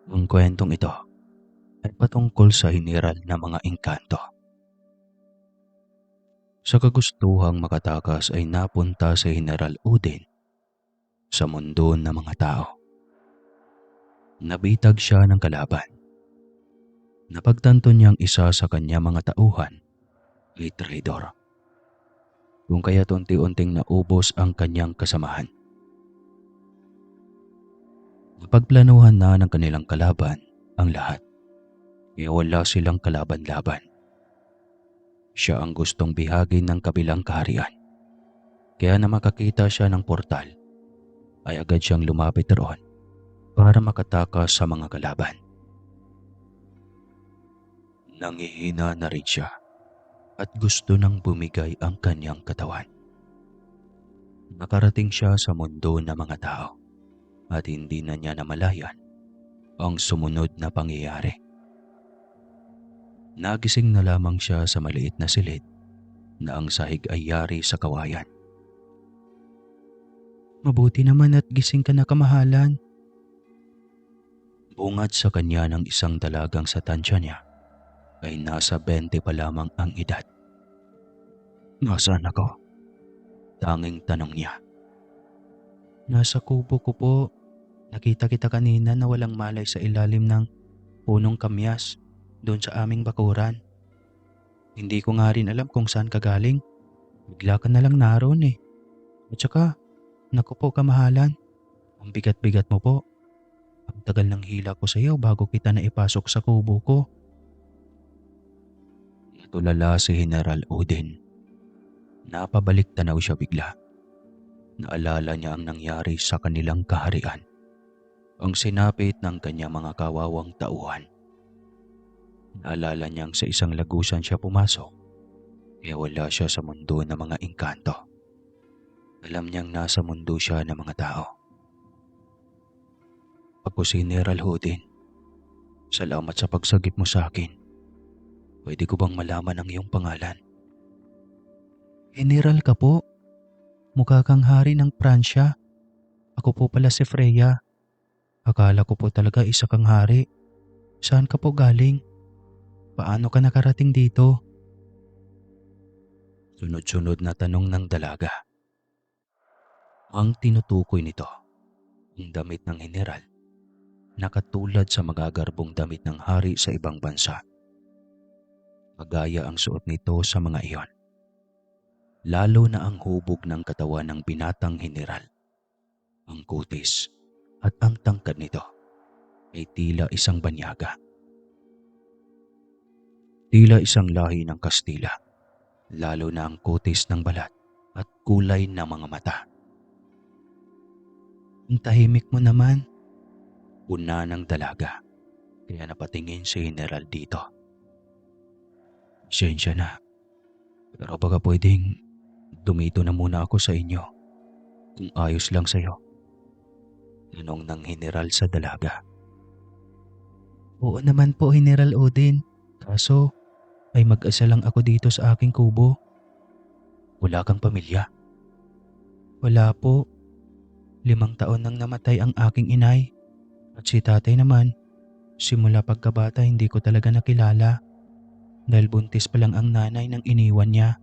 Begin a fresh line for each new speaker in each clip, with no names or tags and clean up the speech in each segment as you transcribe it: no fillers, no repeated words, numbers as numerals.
Ang kwentong ito ay patungkol sa hiniral na mga engkanto. Sa kagustuhang makatakas ay napunta si General Udin sa mundo ng mga tao. Nabitag siya ng kalaban. Napagtanto niyang isa sa kanya mga tauhan ay traidor. Kung kaya't unti-unting naubos ang kanyang kasamahan. Napagplanuhan na ng kanilang kalaban ang lahat. E wala silang kalaban-laban. Siya ang gustong bihagin ng kabilang kaharian. Kaya na makakita siya ng portal, ay agad siyang lumapit roon para makatakas sa mga kalaban. Nangihina na rin siya at gusto nang bumigay ang kanyang katawan. Nakarating siya sa mundo ng mga tao at hindi na niya namalayan ang sumunod na pangyayari. Nagising na lamang siya sa maliit na silid na ang sahig ay yari sa kawayan. Mabuti naman at gising ka na, kamahalan. Bungad sa kanya ng isang dalagang sa tansya niya ay nasa 20 pa lamang ang edad. Nasaan ako? Tanging tanong niya. Nasa kubo ko po. Nakita kita kanina na walang malay sa ilalim ng punong kamyas doon sa aming bakuran. Hindi ko nga rin alam kung saan ka galing. Bigla ka na lang naroon eh. At saka, naku po, kamahalan. Ang bigat-bigat mo po. Ang tagal ng hila ko sa iyo bago kita naipasok sa kubo ko. Natulala si General Odin. Napabalik tanaw siya bigla. Naalala niya ang nangyari sa kanilang kaharian. Ang sinapit ng kanyang mga kawawang tauhan. Naalala niyang sa isang lagusan siya pumasok, kaya wala siya sa mundo ng mga engkanto. Alam niyang nasa mundo siya ng mga tao. Ako si General Hodin. Salamat sa pagsagip mo sa akin. Pwede ko bang malaman ang iyong pangalan? General ka po. Mukha kang hari ng Pransya. Ako po pala si Freya. Akala ko po talaga isa kang hari. Saan ka po galing? Paano ka nakarating dito? Sunod-sunod na tanong ng dalaga. Ang tinutukoy nito, ang damit ng general, nakatulad sa magagarbong damit ng hari sa ibang bansa. Magaya ang suot nito sa mga iyon. Lalo na ang hubog ng katawan ng binatang general. Ang kutis at ang tangkad nito ay tila isang banyaga. Tila isang lahi ng Kastila, lalo na ang kutis ng balat at kulay ng mga mata. Ang tahimik mo naman. Una ng dalaga, kaya napatingin si General dito. Sensya na, pero baka pwedeng dumito na muna ako sa inyo kung ayos lang sa'yo. Tanong ng General sa dalaga. Oo naman po, General Odin. Kaso ay mag-asa lang ako dito sa aking kubo. Wala kang pamilya? Wala po. 5 taon nang namatay ang aking inay. At si tatay naman, simula pagkabata hindi ko talaga nakilala dahil buntis pa lang ang nanay nang iniwan niya.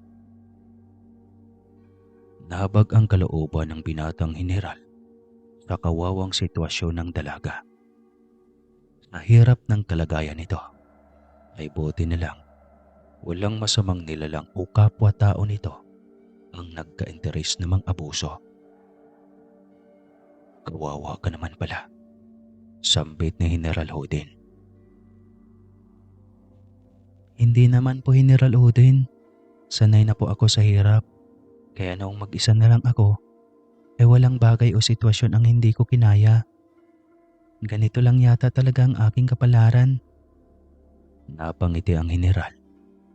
Nahabag ang kalooban ng binatang general sa kawawang sitwasyon ng dalaga. Sa hirap ng kalagayan nito, ay buti na lang walang masamang nilalang o kapwa-tao nito ang nagka-interes namang abuso. Kawawa ka naman pala, sambit ni General Hodin. Hindi naman po, General Odin. Sanay na po ako sa hirap. Kaya noong mag-isa na lang ako, ay walang bagay o sitwasyon ang hindi ko kinaya. Ganito lang yata talaga ang aking kapalaran. Napangiti ang general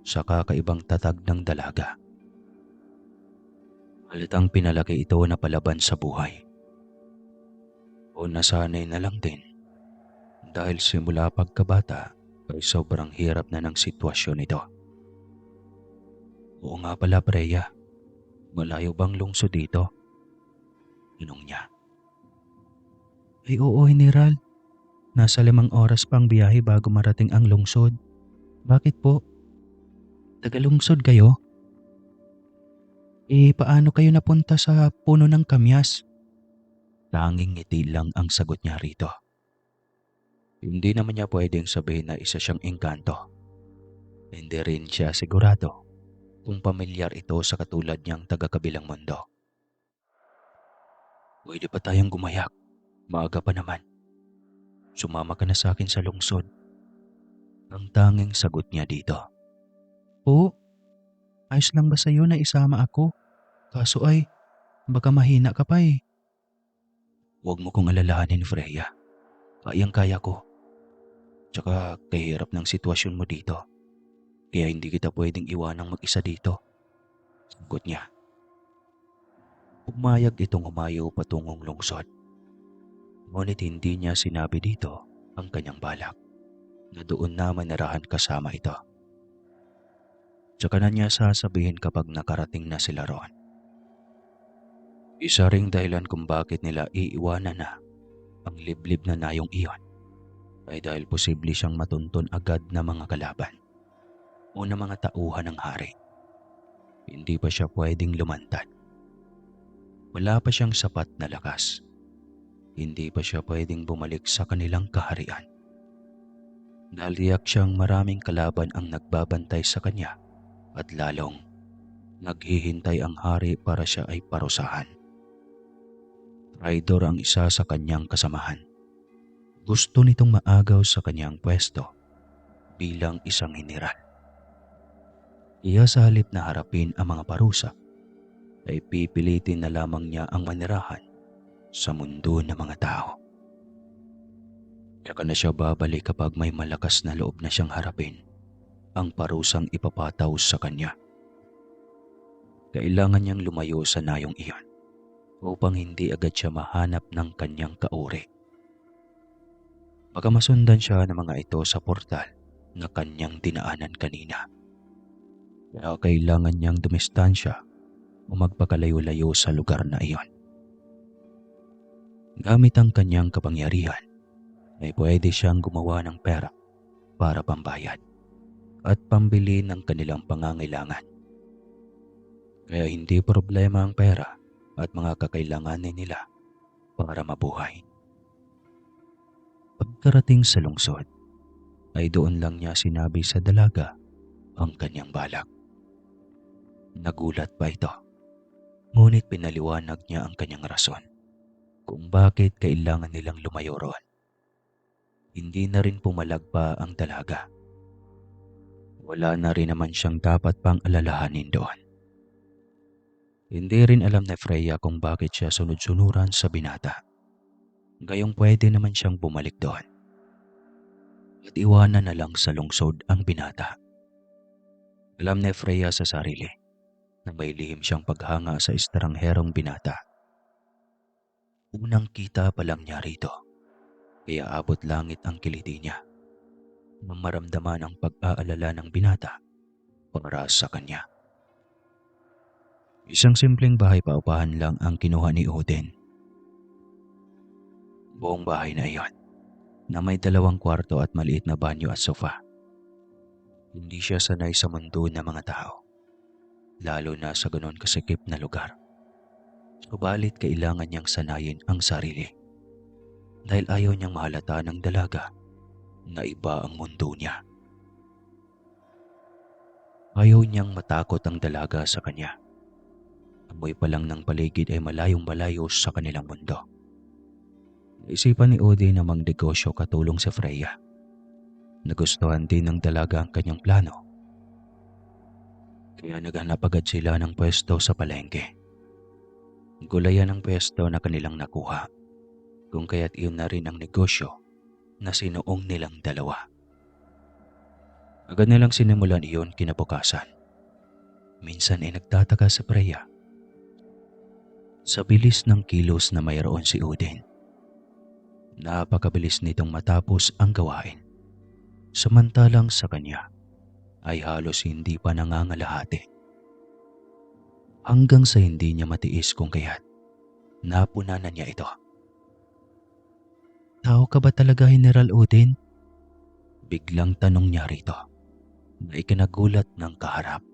sa kakaibang tatag ng dalaga. Halatang pinalaki ito na palaban sa buhay. O nasanay na lang din dahil simula pagkabata ay sobrang hirap na ng sitwasyon ito. Oo nga pala, Preya. Malayo bang lungsod dito? Tanong niya. Ay oo, General. Nasa 5 oras pang biyahe bago marating ang lungsod. Bakit po? Tagalungsod kayo? Paano kayo napunta sa puno ng kamyas? Tanging ngiti lang ang sagot niya rito. Hindi naman niya pwedeng sabihin na isa siyang engkanto. Hindi rin siya sigurado kung pamilyar ito sa katulad niyang taga-kabilang mundo. Pwede pa tayong gumayak. Maaga pa naman. Sumama ka na sa akin sa lungsod. Ang tanging sagot niya dito. Oo, ayos lang ba sa'yo na isama ako? Kaso ay, baka mahina ka pa eh. Huwag mo kong alalahanin, Freya. Kayang-kaya ko. Tsaka kahirap ng sitwasyon mo dito. Kaya hindi kita pwedeng iwanang mag-isa dito. Sagot niya. Pumayag itong humayo patungong lungsod. Ngunit hindi niya sinabi dito ang kanyang balak na doon na manirahan kasama ito. Tsaka na niya sasabihin kapag nakarating na sila roon. Isa ring dahilan kung bakit nila iiwanan na ang liblib na nayong iyon ay dahil posible siyang matuntun agad na mga kalaban o na mga tauhan ng hari. Hindi pa siya pwedeng lumantad. Wala pa siyang sapat na lakas. Hindi pa siya pwedeng bumalik sa kanilang kaharian. Naliyak siyang maraming kalaban ang nagbabantay sa kanya at lalong naghihintay ang hari para siya ay parusahan. Traidor ang isa sa kanyang kasamahan. Gusto nitong maagaw sa kanyang pwesto bilang isang hiniral. Kaya sa halip na harapin ang mga parusa, ay pipilitin na lamang niya ang manirahan sa mundo ng mga tao. Saka na siya babalik kapag may malakas na loob na siyang harapin ang parusang ipapataw sa kanya. Kailangan niyang lumayo sa nayong iyon upang hindi agad siya mahanap ng kanyang kauri. Baka masundan siya ng mga ito sa portal na kanyang dinaanan kanina. Kaya kailangan niyang dumistansya o magpakalayo-layo sa lugar na iyon. Gamit ang kanyang kapangyarihan, ay pwede siyang gumawa ng pera para pambayad at pambili ng kanilang pangangailangan. Kaya hindi problema ang pera at mga kakailanganin nila para mabuhay. Pagkarating sa lungsod, ay doon lang niya sinabi sa dalaga ang kanyang balak. Nagulat pa ito, ngunit pinaliwanag niya ang kanyang rason kung bakit kailangan nilang lumayo roon. Hindi na rin pumalag pa ang dalaga. Wala na rin naman siyang dapat pang alalahanin doon. Hindi rin alam ni Freya kung bakit siya sunod-sunuran sa binata. Gayong pwede naman siyang bumalik doon at iwanan na lang sa lungsod ang binata. Alam ni Freya sa sarili na may lihim siyang paghanga sa estrangherong binata. Unang kita pa lang niya rito, kaya abot langit ang kiliti niya nang maramdaman ang pag-aalala ng binata para sa kanya. Isang simpleng bahay paupahan lang ang kinuha ni Odin. Buong bahay na iyon na may 2 kwarto at maliit na banyo at sofa. Hindi siya sanay sa mundo ng mga tao, lalo na sa ganon kasikip na lugar. Subalit kailangan niyang sanayin ang sarili dahil ayaw niyang mahalata ng dalaga na iba ang mundo niya. Ayaw niyang matakot ang dalaga sa kanya. Amoy pa lang ng paligid ay malayong malayo sa kanilang mundo. Naisipan ni Odin na magnegosyo katulong sa Freya. Nagustuhan din ng dalaga ang kanyang plano. Kaya naghanap agad sila ng pwesto sa palengke. Gulayan ang pwesto na kanilang nakuha, kung kaya't iyon na rin ang negosyo na sinuong nilang dalawa. Agad nilang sinimulan iyon kinabukasan. Minsan ay nagtataka si Freya sa bilis ng kilos na mayroon si Odin. Napakabilis nitong matapos ang gawain. Samantalang sa kanya ay halos hindi pa nangangalahati. Hanggang sa hindi niya matiis kung kaya't napunanan niya ito. Tao ka ba talaga, General Odin? Biglang tanong niya rito na ikinagulat ng kaharap.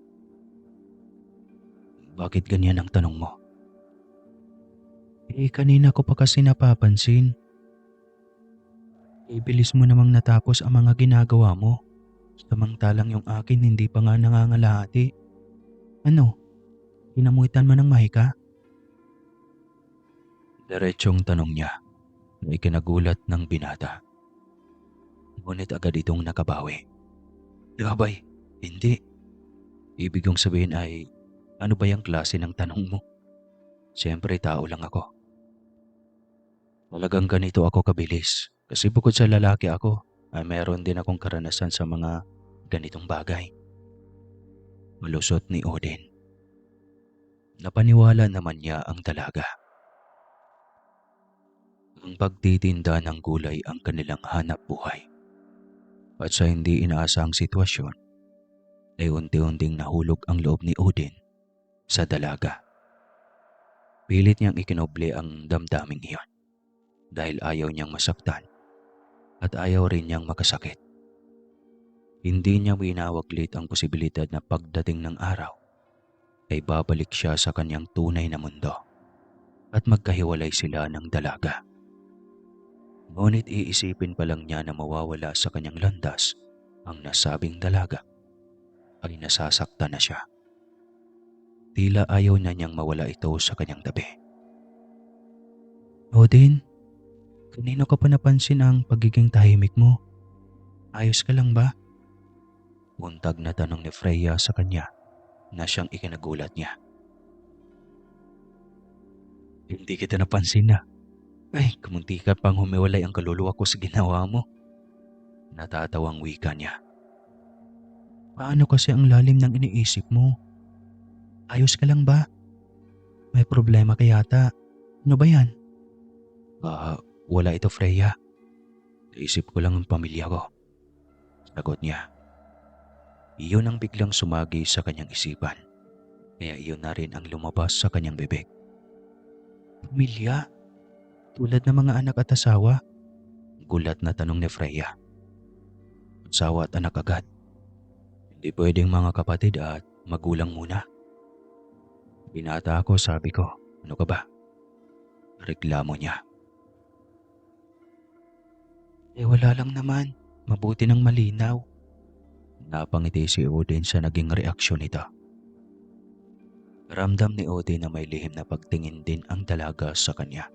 Bakit ganyan ang tanong mo? Kanina ko pa kasi napapansin. Bilis mo namang natapos ang mga ginagawa mo. Samantalang yung akin hindi pa nga nangangalahati. Ano, kinamuhitan mo ng mahika? Diretsong tanong niya na ikinagulat ng binata. Ngunit agad itong nakabawi. Abay, hindi. Ibig kong sabihin ay, ano ba yung klase ng tanong mo? Siyempre tao lang ako. Talagang ganito ako kabilis. Kasi bukod sa lalaki ako, ay meron din akong karanasan sa mga ganitong bagay. Malusot ni Odin. Napaniwala naman niya ang dalaga. Ang pagtitinda ng gulay ang kanilang hanap buhay. At sa hindi inaasahang sitwasyon, ay unti-unting nahulog ang loob ni Odin sa dalaga. Pilit niyang ikinoble ang damdaming iyon dahil ayaw niyang masaktan at ayaw rin niyang makasakit. Hindi niya winawaglit ang posibilidad na pagdating ng araw ay babalik siya sa kanyang tunay na mundo at magkahiwalay sila ng dalaga. Ngunit iisipin pa lang niya na mawawala sa kanyang landas ang nasabing dalaga ay nasasaktan na siya. Tila ayaw na niyang mawala ito sa kanyang tabi. Odin, kanino ka pa napansin ang pagiging tahimik mo? Ayos ka lang ba? Buntag na tanong ni Freya sa kanya na siyang ikinagulat niya. Hindi kita napansin na. Ay, kamunti ka pang humiwalay ang kaluluwa ko sa ginawa mo. Natatawang wika niya. Paano kasi ang lalim ng iniisip mo? Ayos ka lang ba? May problema ka yata. Ano ba yan? Wala ito, Freya. Naisip ko lang ang pamilya ko. Sagot niya. Iyon ang biglang sumagi sa kanyang isipan. Kaya iyon na rin ang lumabas sa kanyang bibig. Pamilya? Tulad ng mga anak at asawa? Gulat na tanong ni Freya. Asawa at anak agad. Hindi pwedeng mga kapatid at magulang muna. Binata ako, sabi ko. Ano ka ba? Reklamo niya. Wala lang naman. Mabuti ng malinaw. Napangiti si Odin sa naging reaksyon nito. Ramdam ni Odin na may lihim na pagtingin din ang dalaga sa kanya.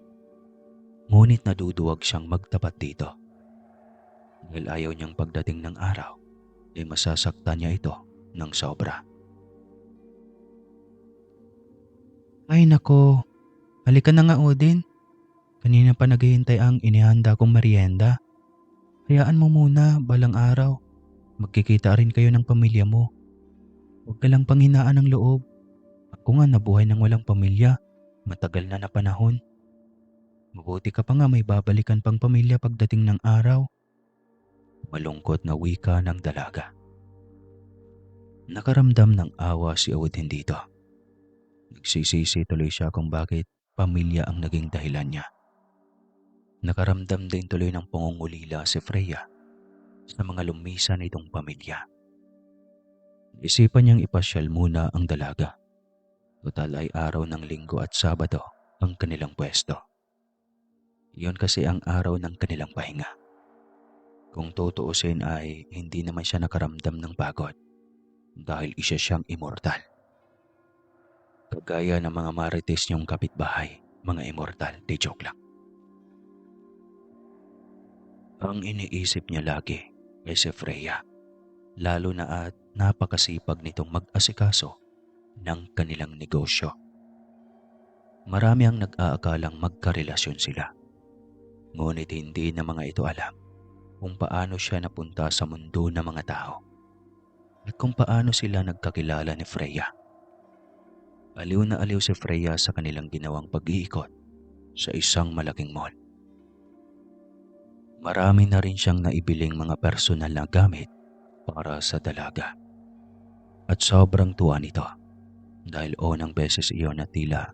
Ngunit naduduwag siyang magtapat dito. Dahil ayaw niyang pagdating ng araw, ay masasaktan niya ito ng sobra. Ay nako, halika na nga Odin. Kanina pa naghihintay ang inihanda kong merienda. Hayaan mo muna, balang araw. Magkikita rin kayo ng pamilya mo. Huwag ka lang panghinaan ng loob. Ako nga nabuhay ng walang pamilya. Matagal na panahon. Mabuti ka pa nga may babalikan pang pamilya pagdating ng araw. Malungkot na wika ng dalaga. Nakaramdam ng awa si Odin dito. Nagsisisi tuloy siya kung bakit pamilya ang naging dahilan niya. Nakaramdam din tuloy ng pangungulila si Freya sa mga lumisan nitong pamilya. Isipan niyang ipasyal muna ang dalaga. Total ay araw ng Linggo at Sabado ang kanilang pwesto. Iyon kasi ang araw ng kanilang pahinga. Kung tutuusin ay hindi naman siya nakaramdam ng pagod dahil isa siyang immortal. Kagaya ng mga marites niyong kapitbahay, mga immortal, di joke lang. Ang iniisip niya lagi ay si Freya, lalo na at napakasipag nitong mag-asikaso ng kanilang negosyo. Marami ang nag-aakalang magkarelasyon sila. Ngunit hindi na mga ito alam kung paano siya napunta sa mundo ng mga tao at kung paano sila nagkakilala ni Freya. Aliw na aliw si Freya sa kanilang ginawang pag-iikot sa isang malaking mall. Marami na rin siyang naibiling mga personal na gamit para sa dalaga. At sobrang tuwa nito dahil unang beses iyon na tila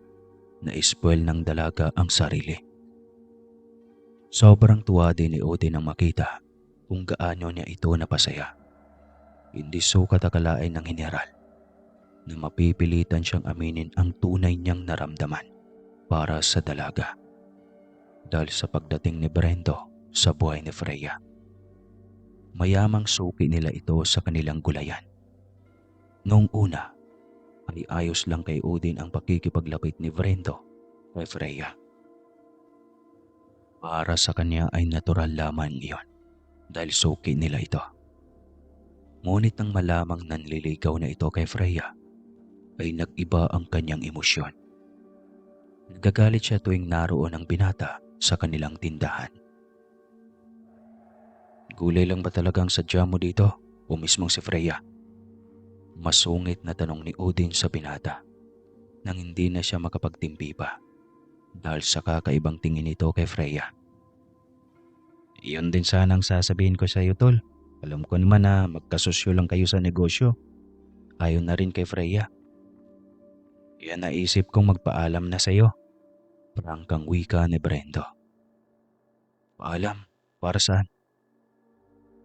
na-spoil ng dalaga ang sarili. Sobrang tuwa din ni Odin nang makita kung gaano niya ito napasaya. Hindi sukat akalain ng heneral na mapipilitan siyang aminin ang tunay niyang naramdaman para sa dalaga dahil sa pagdating ni Brendo sa buhay ni Freya. Mayamang suki nila ito sa kanilang gulayan. Noong una ay ayos lang kay Odin ang pakikipaglapit ni Brendo kay Freya. Para sa kanya ay natural lamang iyon dahil suki nila ito. Ngunit nang malamang nanliligaw na ito kay Freya, ay nag-iba ang kanyang emosyon. Nagagalit siya tuwing naroon ang binata sa kanilang tindahan. Gulay lang ba talagang sadya mo dito o mismong si Freya? Masungit na tanong ni Odin sa binata nang hindi na siya makapagtimpi pa dahil sa kakaibang tingin nito kay Freya. Iyon din sana ang sasabihin ko sa iyo, tol. Alam ko naman na magkasosyo lang kayo sa negosyo. Ayon na rin kay Freya. Yan naisip kong magpaalam na sa iyo. Prangkang wika ni Brendo. Paalam? Para saan?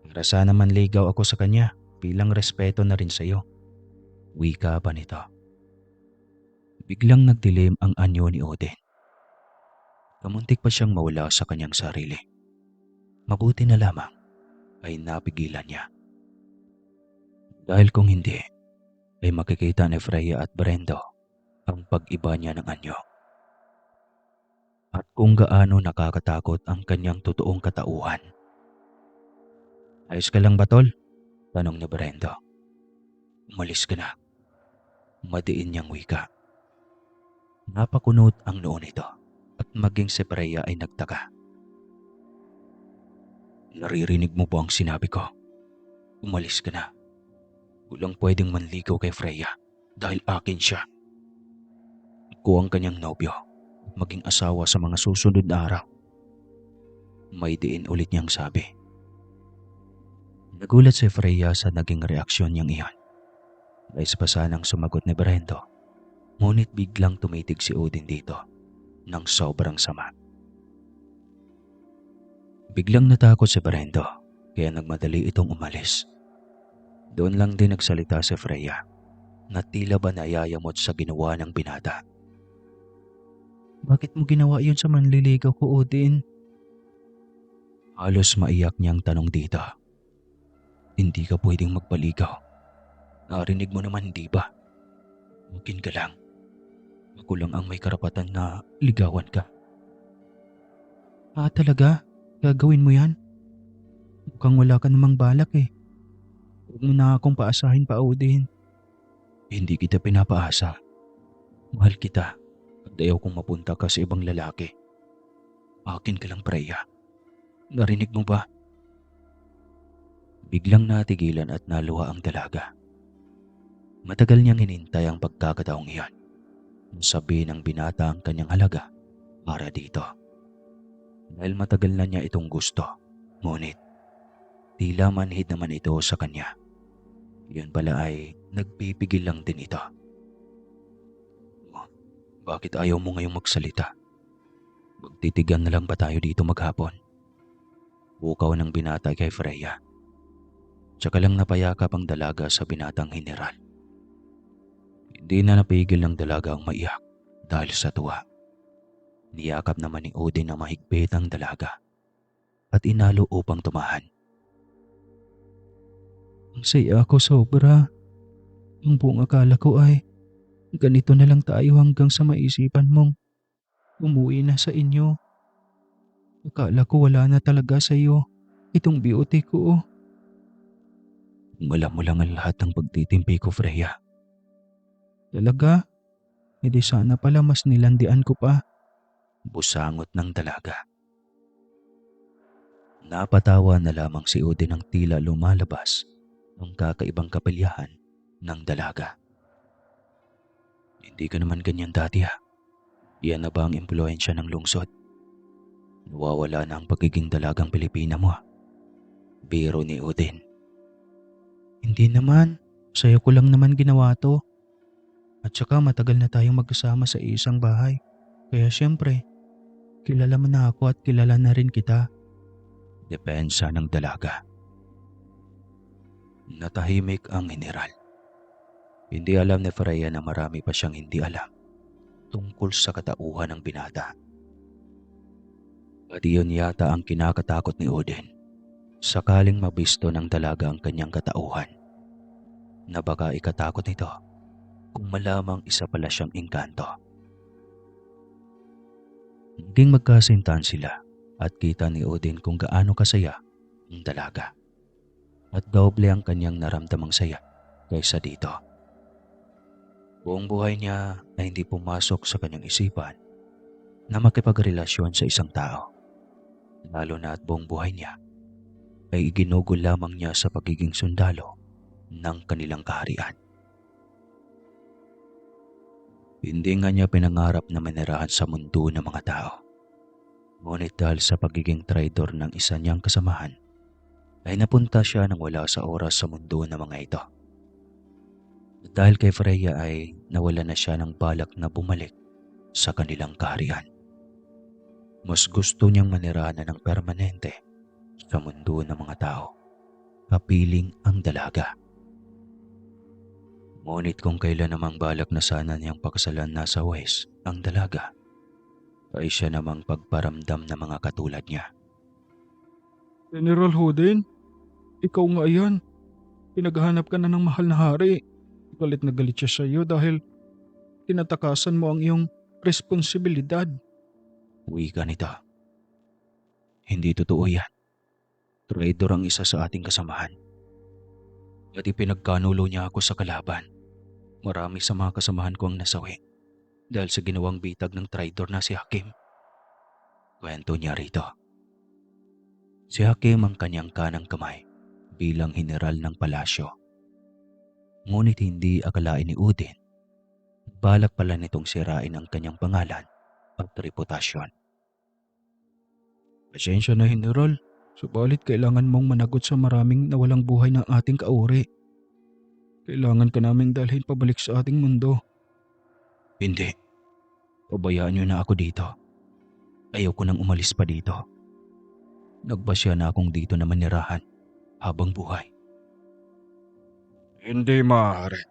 Para sana manligaw ako sa kanya bilang respeto na rin sa iyo. Wika pa nito. Biglang nagdilim ang anyo ni Odin. Kamuntik pa siyang mawala sa kanyang sarili. Mabuti na lamang ay napigilan niya. Dahil kung hindi, ay makikita ni Freya at Brendo ang pag-iba niya ng anyo. At kung gaano nakakatakot ang kanyang totoong katauhan. Ayos ka lang ba, tol? Tanong ni Brendo. Umalis ka na. Madiin niyang wika. Napakunot ang noo nito at maging si Freya ay nagtaka. Naririnig mo ba ang sinabi ko? Umalis ka na. Walang pwedeng manligaw kay Freya dahil akin siya. Ako ang kanyang nobyo at maging asawa sa mga susunod na araw. May diin ulit niyang sabi. Nagulat si Freya sa naging reaksyon niyang iyon. Nais pa sanang sumagot ni Brendo, ngunit biglang tumitig si Odin dito ng sobrang sama. Biglang natakot si Brendo kaya nagmadali itong umalis. Doon lang din nagsalita si Freya na tila ba nayayamot sa ginawa ng binata. Bakit mo ginawa iyon sa manliligaw ko, Odin? Halos maiyak niyang tanong dito. Hindi ka pwedeng magpaligaw. Narinig mo naman, di ba? Makin ka lang. Ako lang ang may karapatan na ligawan ka. Talaga? Gagawin mo yan? Mukhang wala ka namang balak eh. Huwag mo na akong paasahin pa, Odin. Hindi kita pinapaasa. Mahal kita at ayaw kong mapunta ka sa ibang lalaki. Akin ka lang, Freya. Narinig mo ba? Biglang natigilan at naluha ang dalaga. Matagal niyang hinintay ang pagkakataong iyan. Sabi ng binata ang kanyang halaga para dito. Dahil matagal na niya itong gusto, ngunit tila manhid naman ito sa kanya. Yun pala ay nagpipigil lang din ito. Bakit ayaw mo ngayong magsalita? Magtitigan na lang ba tayo dito maghapon? Bukaw ng binata kay Freya. Tsaka lang napayakap ang dalaga sa binatang heneral. Hindi na napigil ng dalaga ang maiyak dahil sa tuwa. Niyakap naman ni Odin na mahigpit ang dalaga at inalo upang tumahan. Ang saya ako sobra. Ang buong akala ko ay ganito na lang tayo hanggang sa maisipan mong umuwi na sa inyo. Akala ko wala na talaga sa iyo itong beauty ko. Alam mo lang ang lahat ng pagtitimpi ko, Freya. Talaga? E di sana pala mas nilandian ko pa. Busangot ng dalaga. Napatawa na lamang si Odin ng tila lumalabas ng kakaibang kapilyahan ng dalaga. Hindi ka naman ganyan dati ha. Yan na ba ang impluensya ng lungsod? Nawawala na ang pagiging dalagang Pilipina mo ha. Biro ni Odin. Hindi naman. Sa'yo ko lang naman ginawa to. At saka matagal na tayong magkasama sa isang bahay. Kaya syempre, Kilala mo na ako at kilala na rin kita. Depensa ng dalaga. Natahimik ang mineral. Hindi alam ni Freya na marami pa siyang hindi alam tungkol sa katauhan ng binata. At iyon yata ang kinakatakot ni Odin. Sakaling mabisto ng dalaga ang kanyang katauhan, na baka ikatakot nito kung malamang isa pala siyang engkanto. Naging magkasintahan sila at kita ni Odin kung gaano kasaya ang dalaga. At doble ang kanyang naramdamang saya kaysa dito. Buong buhay niya ay hindi pumasok sa kanyang isipan na makipagrelasyon sa isang tao. Lalo na at buong buhay niya ay iginugol lamang niya sa pagiging sundalo ng kanilang kaharian. Hindi nga niya pinangarap na manirahan sa mundo ng mga tao. Ngunit dahil sa pagiging traidor ng isa niyang kasamahan, ay napunta siya nang wala sa oras sa mundo ng mga ito. At dahil kay Freya ay nawala na siya ng balak na bumalik sa kanilang kaharian. Mas gusto niyang manirahan na ng permanente sa mundo ng mga tao, kapiling ang dalaga. Ngunit kung kailan namang balak na sana niyang pakasalan na sa West ang dalaga, ay siya namang pagparamdam ng mga katulad niya.
General Hoden, ikaw nga yan. Pinaghahanap ka na ng mahal na hari. Galit na galit siya sa iyo dahil tinatakasan mo ang iyong responsibilidad.
Wika nito. Hindi totoo yan. Traitor ang isa sa ating kasamahan. At ipinagkanulo niya ako sa kalaban. Marami sa mga kasamahan ko ang nasawi dahil sa ginawang bitag ng traitor na si Hakim. Kwento niya rito. Si Hakim ang kanyang kanang kamay bilang general ng palasyo. Ngunit hindi akalain ni Udin, balak pala nitong sirain ang kanyang pangalan at reputasyon.
Pasensya na, General. Subalit kailangan mong managot sa maraming nawalang buhay ng ating kauri. Kailangan ka naming dalhin pabalik sa ating mundo.
Hindi. Pabayaan niyo na ako dito. Ayaw ko nang umalis pa dito. Nagbasya na akong dito na manirahan habang buhay.
Hindi maaari.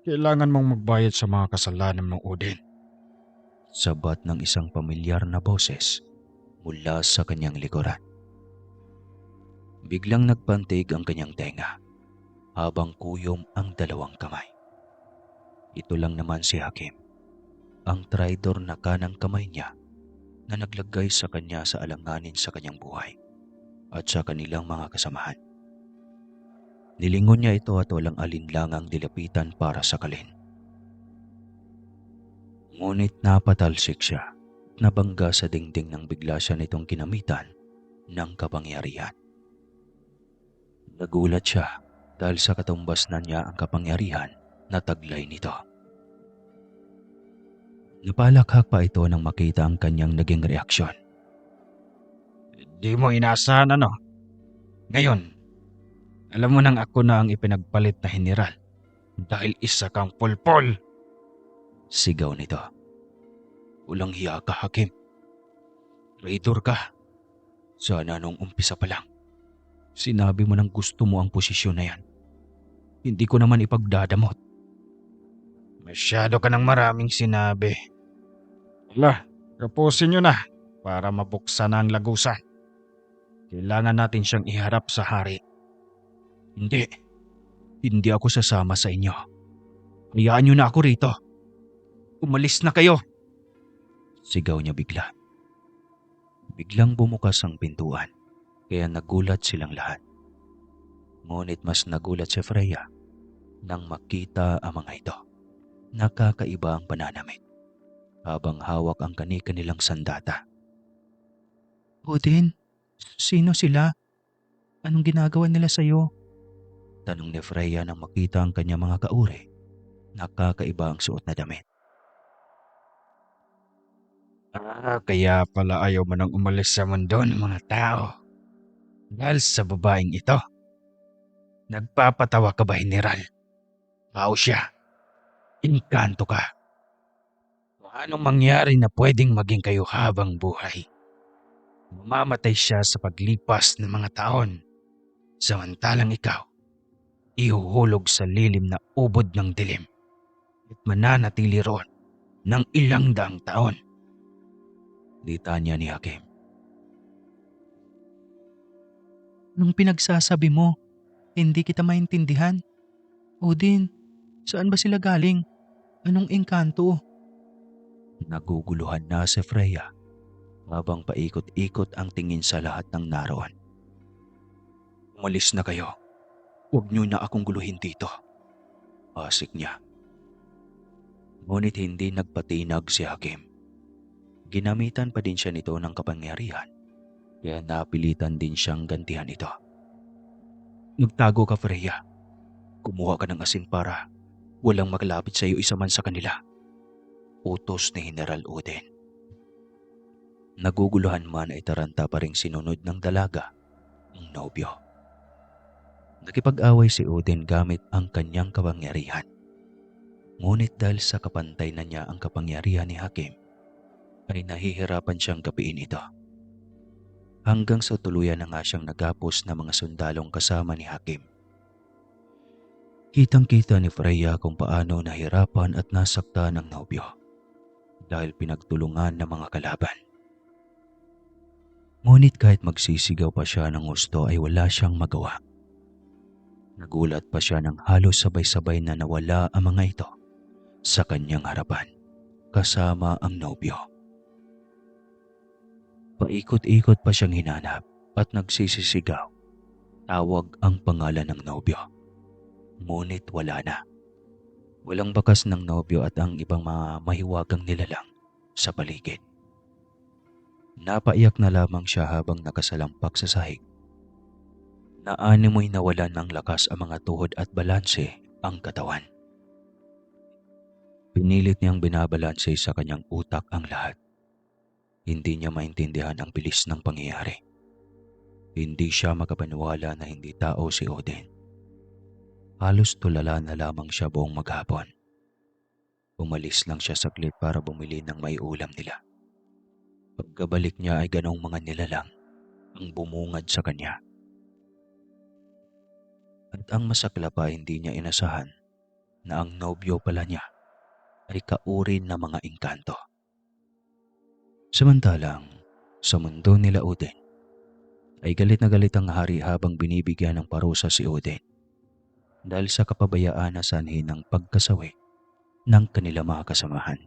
Kailangan mong magbayad sa mga kasalanan mong Odin.
Sabat ng isang pamilyar na boses mula sa kanyang likuran. Biglang nagpantig ang kanyang tenga habang kuyom ang dalawang kamay. Ito lang naman si Hakim, ang traidor na kanang kamay niya na naglagay sa kanya sa alanganin sa kanyang buhay at sa kanilang mga kasamahan. Nilingon niya ito at walang alinlangang dilapitan para sakalin. Ngunit napatalsik siya, nabangga sa dingding nang bigla siya nitong kinamitan ng kapangyarihan. Nagulat siya dahil sa katumbas na niya ang kapangyarihan na taglay nito. Napalakhak pa ito nang makita ang kanyang naging reaksyon.
Di mo inaasahan ano? Ngayon, alam mo nang ako na ang ipinagpalit na general dahil isa kang pulpol.
Sigaw nito. Ulang hiya ka, Hakim. Traitor ka. Sana nung umpisa pa lang, sinabi mo nang gusto mo ang posisyon na yan. Hindi ko naman ipagdadamot.
Masyado ka ng maraming sinabi. Wala, kapusin nyo na para mabuksan na ang lagusan. Kailangan natin siyang iharap sa hari.
Hindi ako sasama sa inyo. Hayaan niyo na ako rito.
Umalis na kayo.
Sigaw niya bigla. Biglang bumukas ang pintuan, kaya nagulat silang lahat. Ngunit mas nagulat si Freya nang makita ang mga ito. Nakakaiba ang pananamit habang hawak ang kani-kanilang sandata. Odin, sino sila? Anong ginagawa nila sa'yo? Tanong ni Freya nang makita ang kanyang mga kauri. Nakakaiba ang suot na damit.
Kaya pala ayaw mo nang umalis sa mundo ng mga tao. Dahil sa babaeng ito. Nagpapatawa ka ba, General? Tao siya. Inkanto ka.
Paano mangyari na pwedeng maging kayo habang buhay? Mamamatay siya sa paglipas ng mga taon, samantalang ikaw, ihuhulog sa lilim na ubod ng dilim at mananatili roon ng ilang daang taon. Litanya ni Hakim.
Nung pinagsasabi mo, hindi kita maintindihan. Odin, saan ba sila galing? Anong engkanto?
Naguguluhan na si Freya habang paikot-ikot ang tingin sa lahat ng naroon. Umalis na kayo. Huwag niyo na akong guluhin dito. Asik niya. Ngunit hindi nagpatinag si Hakim. Ginamitan pa din siya nito ng kapangyarihan, kaya napilitan din siyang gantihan ito. Magtago ka, Freya. Kumuha ka ng asin para walang makalapit sa iyo isa man sa kanila. Utos ni General Odin. Naguguluhan man ay taranta pa ring sinunod ng dalaga ang nobyo. Nakipag-away si Odin gamit ang kanyang kapangyarihan. Ngunit dahil sa kapantay na niya ang kapangyarihan ni Hakim, ay nahihirapan siyang gapiin ito. Hanggang sa tuluyan na nga siyang nagapos na mga sundalong kasama ni Hakim. Kitang-kita ni Freya kung paano nahirapan at nasaktan ang nobyo dahil pinagtulungan ng mga kalaban. Ngunit kahit magsisigaw pa siya ng gusto ay wala siyang magawa. Nagulat pa siya ng halos sabay-sabay na nawala ang mga ito sa kanyang harapan kasama ang nobyo. Paikot-ikot pa siyang hinanap at nagsisisigaw. Tawag ang pangalan ng nobyo. Ngunit wala na. Walang bakas ng nobyo at ang ibang mga mahiwagang nilalang sa paligid. Napaiyak na lamang siya habang nakasalampak sa sahig. Naanimoy nawalan ng lakas ang mga tuhod at balanse ang katawan. Pinilit niyang binabalanse sa kanyang utak ang lahat. Hindi niya maintindihan ang bilis ng pangyayari. Hindi siya makapaniwala na hindi tao si Odin. Halos tulala na lamang siya buong maghapon. Umalis lang siya saglit para bumili ng maiulam nila. Pagkabalik niya ay ganong mga nilalang ang bumungad sa kanya. At ang masakla pa, hindi niya inasahan na ang nobyo pala niya ay kauri ng mga engkanto. Samantalang sa mundo nila Odin ay galit na galit ang hari habang binibigyan ng parusa si Odin dahil sa kapabayaan na sanhi ng pagkasawi ng kanila mga kasamahan.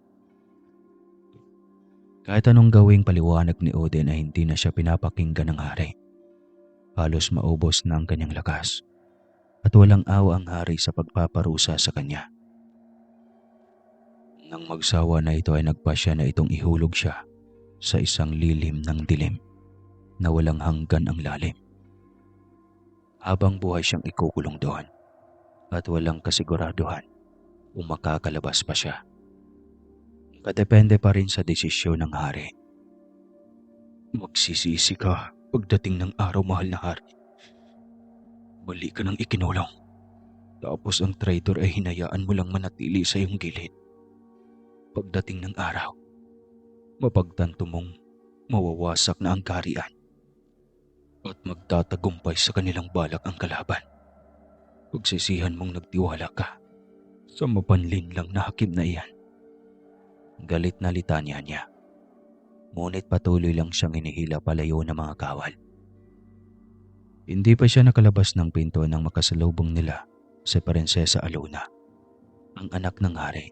Kahit anong gawing paliwanag ni Odin ay hindi na siya pinapakinggan ng hari. Halos maubos na ang kanyang lakas at walang awa ang hari sa pagpaparusa sa kanya. Nang magsawa na ito ay nagpasya na itong ihulog siya sa isang lilim ng dilim na walang hanggan ang lalim. Habang buhay siyang ikukulong doon at walang kasiguraduhan kung makakalabas pa siya. Kadepende pa rin sa desisyon ng hari. Magsisisi ka pagdating ng araw, mahal na hari. Mali ka nang ikinulong. Tapos ang traitor ay hinayaan mo lang manatili sa iyong gilid. Pagdating ng araw, mapagtanto mong mawawasak na ang kaharian at magtatagumpay sa kanilang balak ang kalaban. Pagsisihan mong nagtiwala ka sa mapanlin lang na hakim na iyan. Galit na litanya niya. Ngunit patuloy lang siyang hinihila palayo ng mga kawal. Hindi pa siya nakalabas ng pinto nang makasalubong nila si Prinsesa Alona, ang anak ng hari.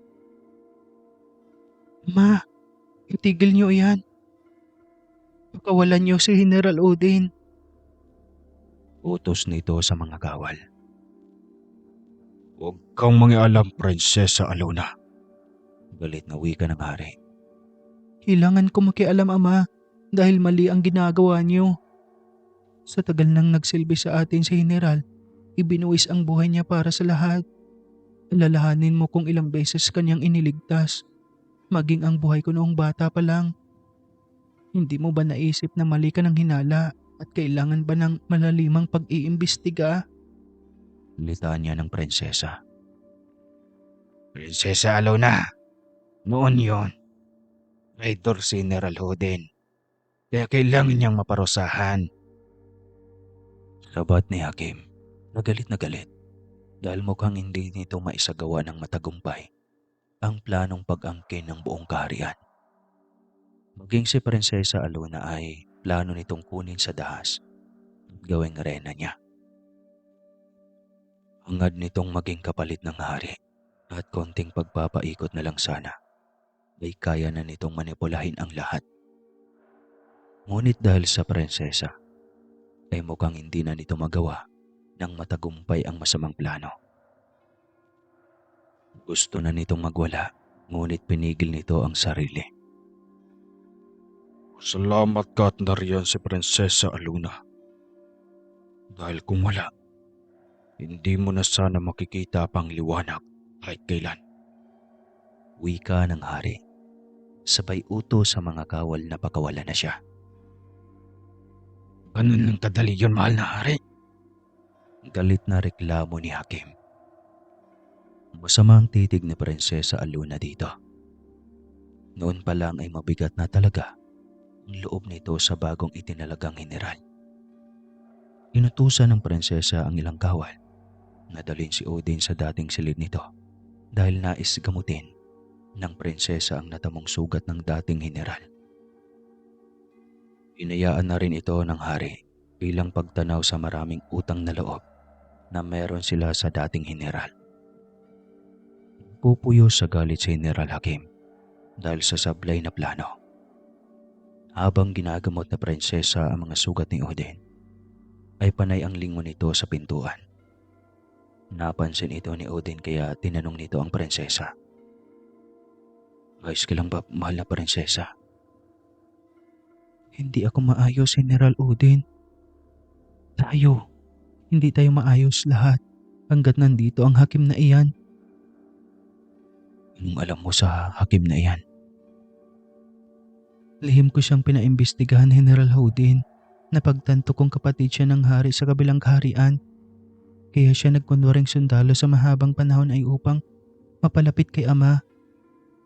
Ma, itigil niyo yan. Pakawalan niyo si General Odin.
Utos nito sa mga kawal. Huwag kang mangialam, Prinsesa Alona. Galit na wika ng hari.
Kailangan ko makialam, Ama, dahil mali ang ginagawa niyo. Sa tagal nang nagsilbi sa atin si General, ibinuwis ang buhay niya para sa lahat. Alalahanin mo kung ilang beses kanyang iniligtas, maging ang buhay ko noong bata pa lang. Hindi mo ba naisip na mali ka ng hinala at kailangan ba ng malalimang pag-iimbestiga?
Litanya ng prinsesa. Prinsesa Alona, noon yon. Traitor si General Hoden, kaya kailangan niyang maparusahan. Sabat ni Hakim, na galit dahil mukhang hindi nito maisagawa ng matagumpay ang planong pag-angkin ng buong kaharian. Maging si Prinsesa Aluna ay plano nitong kunin sa dahas at gawing reyna niya. Hangad nitong maging kapalit ng hari at konting pagpapaikot na lang sana ay kaya na nitong manipulahin ang lahat. Ngunit dahil sa prinsesa ay mukhang hindi na nito magawa ng matagumpay ang masamang plano. Gusto na nitong magwala, ngunit pinigil nito ang sarili. Salamat ka at nariyan si Prinsesa Aluna. Dahil kung wala, hindi mo na sana makikita pang liwanag kahit kailan. Wika ng hari, sabay utos sa mga kawal na pakawalan na siya. Ganun lang kadali yun, mahal na hari. Galit na reklamo ni Hakim. Masama ang titig ni Prinsesa Aluna dito. Noon pa lang ay mabigat na talaga ang loob nito sa bagong itinalagang general. Inutusan ng prinsesa ang ilang kawal na dalhin si Odin sa dating silid nito dahil nais gamutin ng prinsesa ang natamong sugat ng dating general. Hinayaan na rin ito ng hari bilang pagtanaw sa maraming utang na loob na meron sila sa dating general. Pupuyo sa galit si General Hakim dahil sa sablay na plano. Habang ginagamot na prinsesa ang mga sugat ni Odin, ay panay ang lingon nito sa pintuan. Napansin ito ni Odin kaya tinanong nito ang prinsesa. Ayos ka lang ba, mahal na prinsesa? Hindi ako maayos, General Odin. Hindi tayo maayos lahat hanggat nandito ang hakim na iyan. Anong alam mo sa hakim na iyan? Lihim ko siyang pinaimbestigahan, General Odin. Napagtanto kong kapatid siya ng hari sa kabilang kaharian. Kaya siya nagkunwaring sundalo sa mahabang panahon ay upang mapalapit kay ama.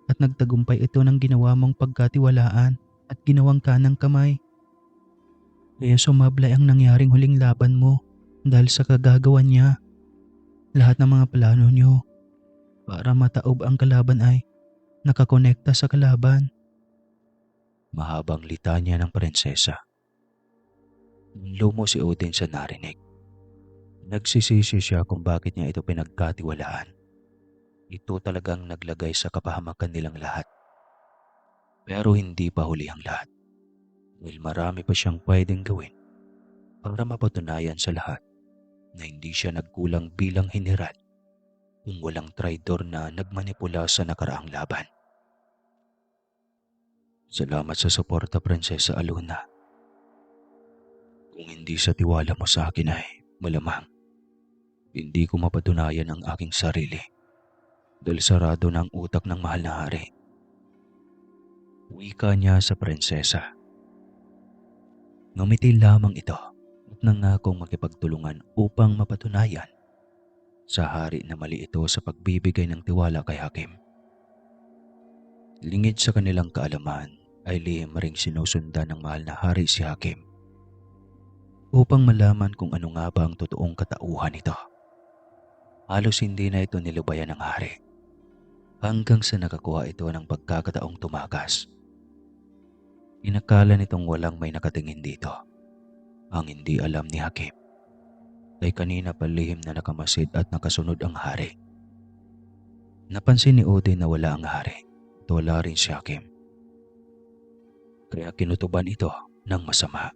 At nagtagumpay ito ng ginawa mong pagkatiwalaan at ginawang kanang kamay. Kaya sumablay ang nangyaring huling laban mo dahil sa kagagawan niya. Lahat ng mga plano niyo para mataob ang kalaban ay nakakonekta sa kalaban. Mahabang litanya ng prinsesa. Lumo si Odin sa narinig. Nagsisisi siya kung bakit niya ito pinagkatiwalaan. Ito talagang naglagay sa kapahamakan nilang lahat. Pero hindi pa huli ang lahat. Dahil marami pa siyang pwedeng gawin para mapatunayan sa lahat na hindi siya nagkulang bilang general kung walang traidor na nagmanipula sa nakaraang laban. Salamat sa suporta, Prinsesa Aluna. Kung hindi sa tiwala mo sa akin ay malamang hindi ko mapatunayan ang aking sarili dahil sarado na ang utak ng mahal na hari. Wika niya sa prinsesa. Ngumiti lamang ito at nangakong makipagtulungan upang mapatunayan sa hari na mali ito sa pagbibigay ng tiwala kay Hakim. Lingid sa kanilang kaalaman ay lihim ring sinusundan ng mahal na hari si Hakim upang malaman kung ano nga ba ang totoong katauhan nito. Halos hindi na ito nilubayan ng hari hanggang sa nakakuha ito ng pagkakataong tumakas. Inakala nitong walang may nakatingin dito. Ang hindi alam ni Hakim ay kanina pa lihim na nakamasid at nakasunod ang hari. Napansin ni Odin na wala ang hari at wala rin si Hakim. Kaya kinutuban ito ng masama.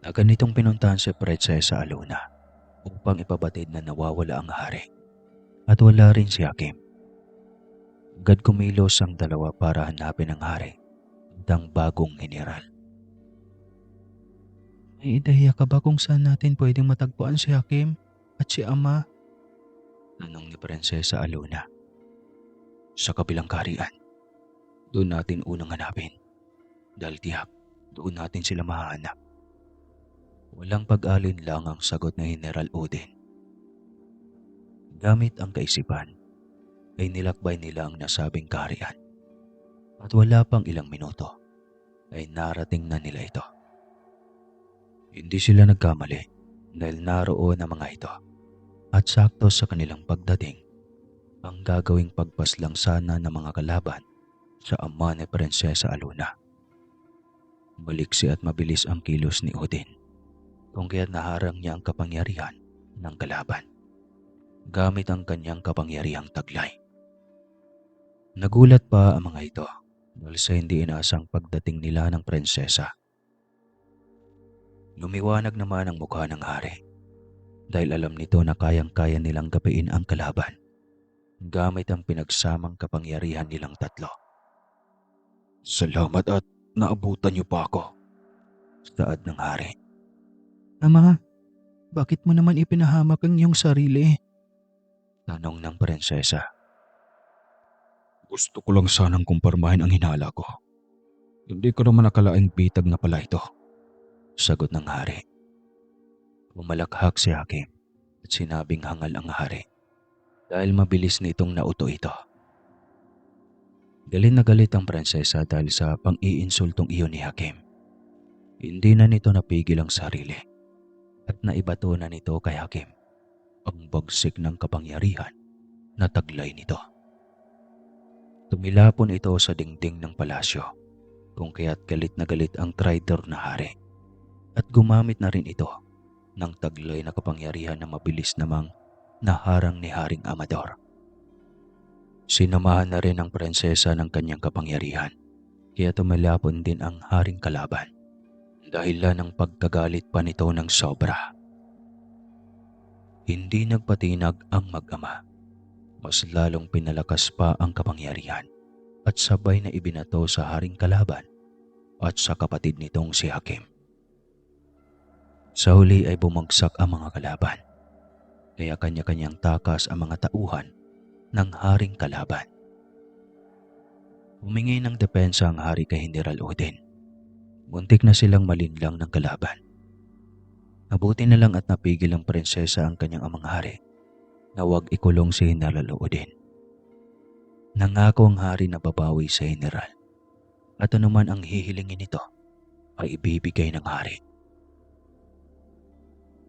Agad nitong pinuntahan si Prinsesa Aluna upang ipabatid na nawawala ang hari at wala rin si Hakim. Agad kumilos ang dalawa para hanapin ang hari at ang bagong general. May ideya ka ba kung saan natin pwedeng matagpuan si Hakim at si ama? Tanong ni Prinsesa Aluna. Sa kabilang kaharian. Doon natin unang hanapin. Dahil tiyak, doon natin sila mahanap. Walang pag-alin lang ang sagot ng General Odin. Gamit ang kaisipan, ay nilakbay nila ang nasabing kaharian. At wala pang ilang minuto ay narating na nila ito. Hindi sila nagkamali dahil naroon ang mga ito at sakto sa kanilang pagdating ang gagawing pagpaslang sana ng mga kalaban sa ama ni Prinsesa Aluna. Maliksi at mabilis ang kilos ni Odin kung kaya't naharang niya ang kapangyarihan ng kalaban gamit ang kanyang kapangyarihang taglay. Nagulat pa ang mga ito dahil sa hindi inaasang pagdating nila ng prinsesa. Lumiwanag naman ang mukha ng hari dahil alam nito na kayang-kaya nilang gapain ang kalaban gamit ang pinagsamang kapangyarihan nilang tatlo. Salamat at naabutan niyo pa ako, saad ng hari.
Ama, bakit mo naman ipinahamak ang iyong sarili?
Tanong ng prinsesa. Gusto ko lang sanang kumpirmahin ang hinala ko. Hindi ko naman nakalaing bitag na pala ito, sagot ng hari. Umalakhak si Hakim at sinabing hangal ang hari dahil mabilis nitong nauto ito. Galit na galit ang prinsesa dahil sa pang-iinsultong iyon ni Hakim. Hindi na nito napigil ang sarili at naibato na nito kay Hakim ang bagsik ng kapangyarihan na taglay nito. Tumilapon ito sa dingding ng palasyo kung kaya't galit na galit ang traitor na hari at gumamit na rin ito ng taglay na kapangyarihan na mabilis namang naharang ni Haring Amador. Sinamahan na rin ang prinsesa ng kanyang kapangyarihan kaya tumilapon din ang haring kalaban dahilan ng pagkagalit pa nito ng sobra. Hindi nagpatinag ang mag-ama. Mas lalong pinalakas pa ang kapangyarihan at sabay na ibinato sa haring kalaban at sa kapatid nitong si Hakim. Sa huli ay bumagsak ang mga kalaban, kaya kanya-kanyang takas ang mga tauhan ng haring kalaban. Humingi ng depensa ang hari kay General Odin. Muntik na silang malinlang ng kalaban. Mabuti na lang at napigil ang prinsesa ang kanyang amang hari na huwag ikulong si General Odin. Nangako ang hari na babawi sa general at anuman ang hihilingin nito ay ibibigay ng hari.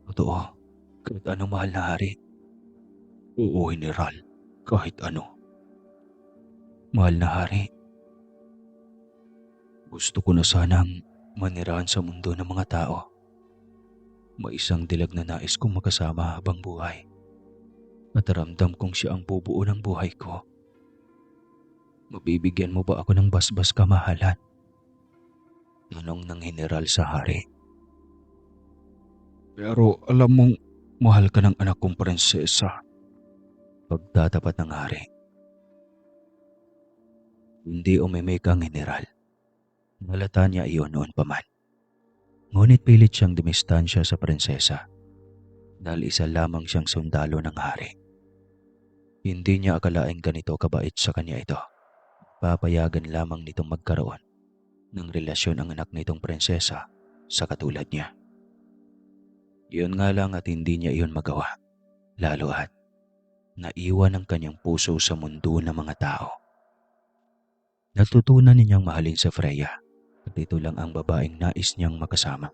Totoo, kahit ano mahal na hari. Oo, General, kahit ano. Mahal na hari. Gusto ko na sanang manirahan sa mundo ng mga tao. May isang dilag na nais kong makasama habang buhay. At ramdam kong siya ang bubuo ng buhay ko. Mabibigyan mo ba ako ng basbas kamahalan? Tanong ng general sa hari. Pero alam mong mahal ka ng anak kong prinsesa. Pagtatapat ng hari. Hindi umimik ang general. Nalata niya iyon noon pa man. Ngunit pilit siyang dumistansya sa prinsesa dahil isa lamang siyang sundalo ng hari. Hindi niya akalaing ganito kabait sa kanya ito. Papayagan lamang nitong magkaroon ng relasyon ang anak nitong prinsesa sa katulad niya. Iyon nga lang at hindi niya iyon magawa, lalo at naiwan ang kanyang puso sa mundo ng mga tao. Natutunan ninyang mahalin sa Freya at ito lang ang babaeng nais niyang makasama.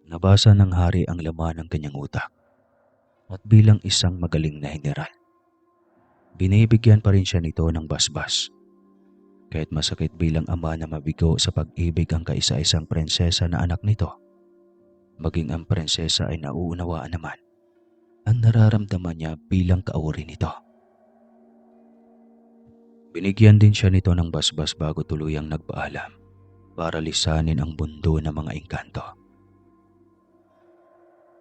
Nabasa ng hari ang laman ng kanyang utak at bilang isang magaling na general, binibigyan pa rin siya nito ng basbas. Kahit masakit bilang ama na mabigo sa pag-ibig ang kaisa-isang prinsesa na anak nito, maging ang prinsesa ay nauunawaan naman ang nararamdaman niya bilang kaawari nito. Binigyan din siya nito ng basbas bago tuluyang nagpaalam para lisanin ang mundo ng mga engkanto.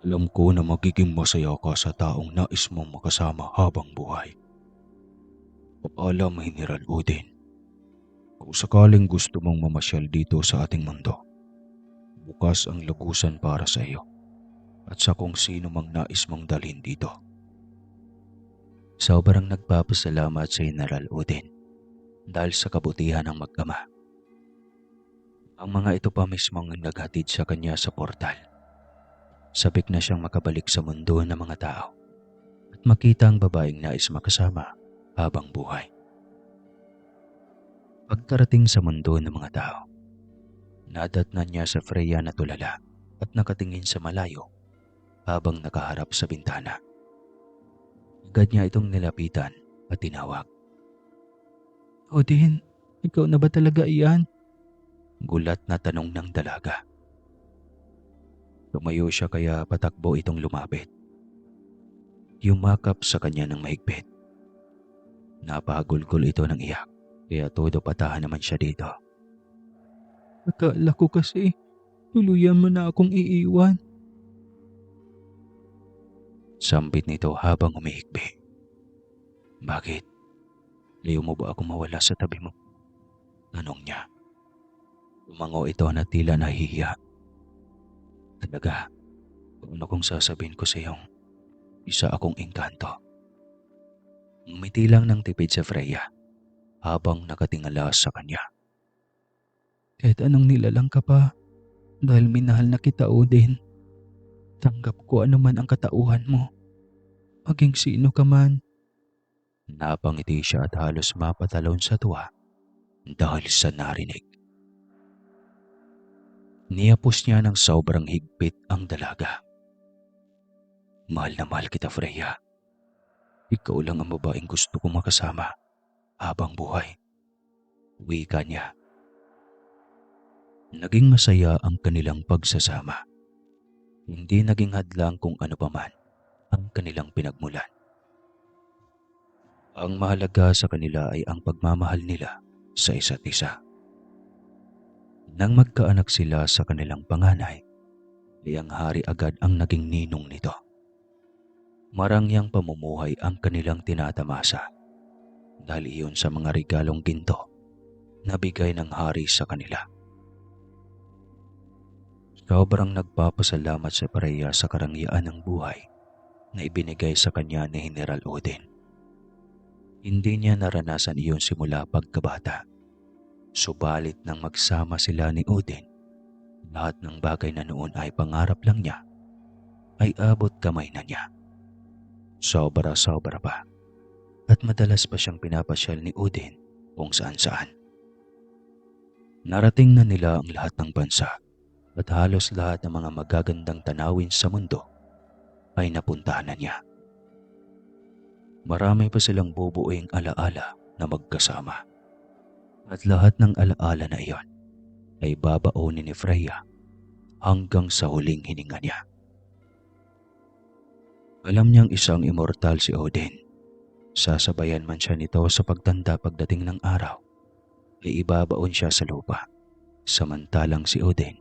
Alam ko na magiging masaya ka sa taong nais mong makasama habang buhay. Paalam, General Odin. Kung sakaling gusto mong mamasyal dito sa ating mundo, bukas ang lagusan para sa iyo at sa kung sino mang nais mong dalhin dito. Sobrang nagpapasalamat sa General Odin dahil sa kabutihan ng mag-ama. Ang mga ito pa mismong naghatid sa kanya sa portal. Sabik na siyang makabalik sa mundo ng mga tao at makita ang babaeng nais makasama habang buhay. Pagkarating sa mundo ng mga tao, nadatnan niya sa Freya na tulala at nakatingin sa malayo habang nakaharap sa bintana. Agad niya itong nilapitan at tinawag.
Odin, ikaw na ba talaga iyan?
Gulat na tanong ng dalaga. Tumayo siya kaya patakbo itong lumapit. Yumakap sa kanya ng mahigpit. Napahagulgol ito ng iyak kaya todo patahan naman siya dito.
Akala ko kasi tuluyan mo na akong iiwan.
Sambit nito habang humihikbi. Bakit? Ayaw mo ba ako mawala sa tabi mo? Tanong niya. Umango ito na tila nahihiya. Talaga, ano kung sasabihin ko sa iyong isa akong engkanto? Ngumiti lang ng tipid sa Freya habang nakatingala sa kanya.
Kahit anong nilalang ka pa, dahil minahal na kita, Odin. Tanggap ko anuman ang katauhan mo. Maging sino ka man.
Napangiti siya at halos mapatalon sa tuwa dahil sa narinig. Niyapos niya ng sobrang higpit ang dalaga. Mahal na mahal kita, Freya. Ikaw lang ang babaeng gusto kong makasama habang buhay. Wika niya. Naging masaya ang kanilang pagsasama. Hindi naging hadlang kung ano paman ang kanilang pinagmulan. Ang mahalaga sa kanila ay ang pagmamahal nila sa isa't isa. Nang magkaanak sila sa kanilang panganay, ay ang hari agad ang naging ninong nito. Marangyang pamumuhay ang kanilang tinatamasa dahil iyon sa mga regalong ginto na bigay ng hari sa kanila. Sobrang nagpapasalamat sa Freya sa karangyaan ng buhay na ibinigay sa kanya ni General Odin. Hindi niya naranasan iyon simula pagkabata. Subalit nang magsama sila ni Odin, lahat ng bagay na noon ay pangarap lang niya ay abot kamay na niya. Sobra-sobra pa. At madalas pa siyang pinapasyal ni Odin kung saan-saan. Narating na nila ang lahat ng bansa at halos lahat ng mga magagandang tanawin sa mundo ay napuntahan na niya. Marami pa silang bubuing alaala na magkasama. At lahat ng alaala na iyon ay babaonin ni Freya hanggang sa huling hininga niya. Alam niyang isang immortal si Odin. Sasabayan man siya nito sa pagtanda pagdating ng araw, ay ibabaon siya sa lupa. Samantalang si Odin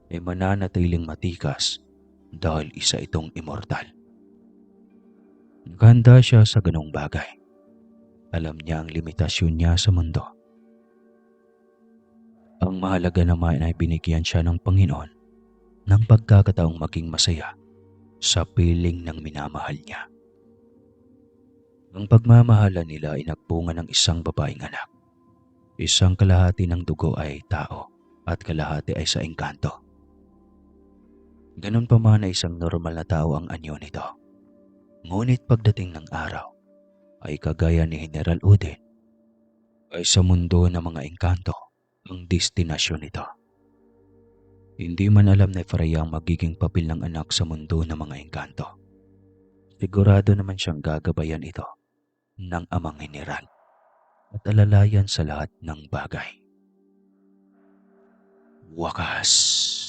ay mananatiling matikas dahil isa itong immortal. Naghanda siya sa ganong bagay. Alam niya ang limitasyon niya sa mundo. Ang mahalaga naman ay binigyan siya ng Panginoon ng pagkakataong maging masaya sa piling ng minamahal niya. Ang pagmamahala nila ay nagbunga ng isang babaeng anak. Isang kalahati ng dugo ay tao at kalahati ay sa engkanto. Ganun pa man ay isang normal na tao ang anyo nito. Ngunit pagdating ng araw ay kagaya ni General Odin ay sa mundo ng mga engkanto ang destinasyon nito. Hindi man alam ni Freya ang magiging papel ng anak sa mundo ng mga engkanto. Sigurado naman siyang gagabayan ito ng amang general at alalayan sa lahat ng bagay. Wakas.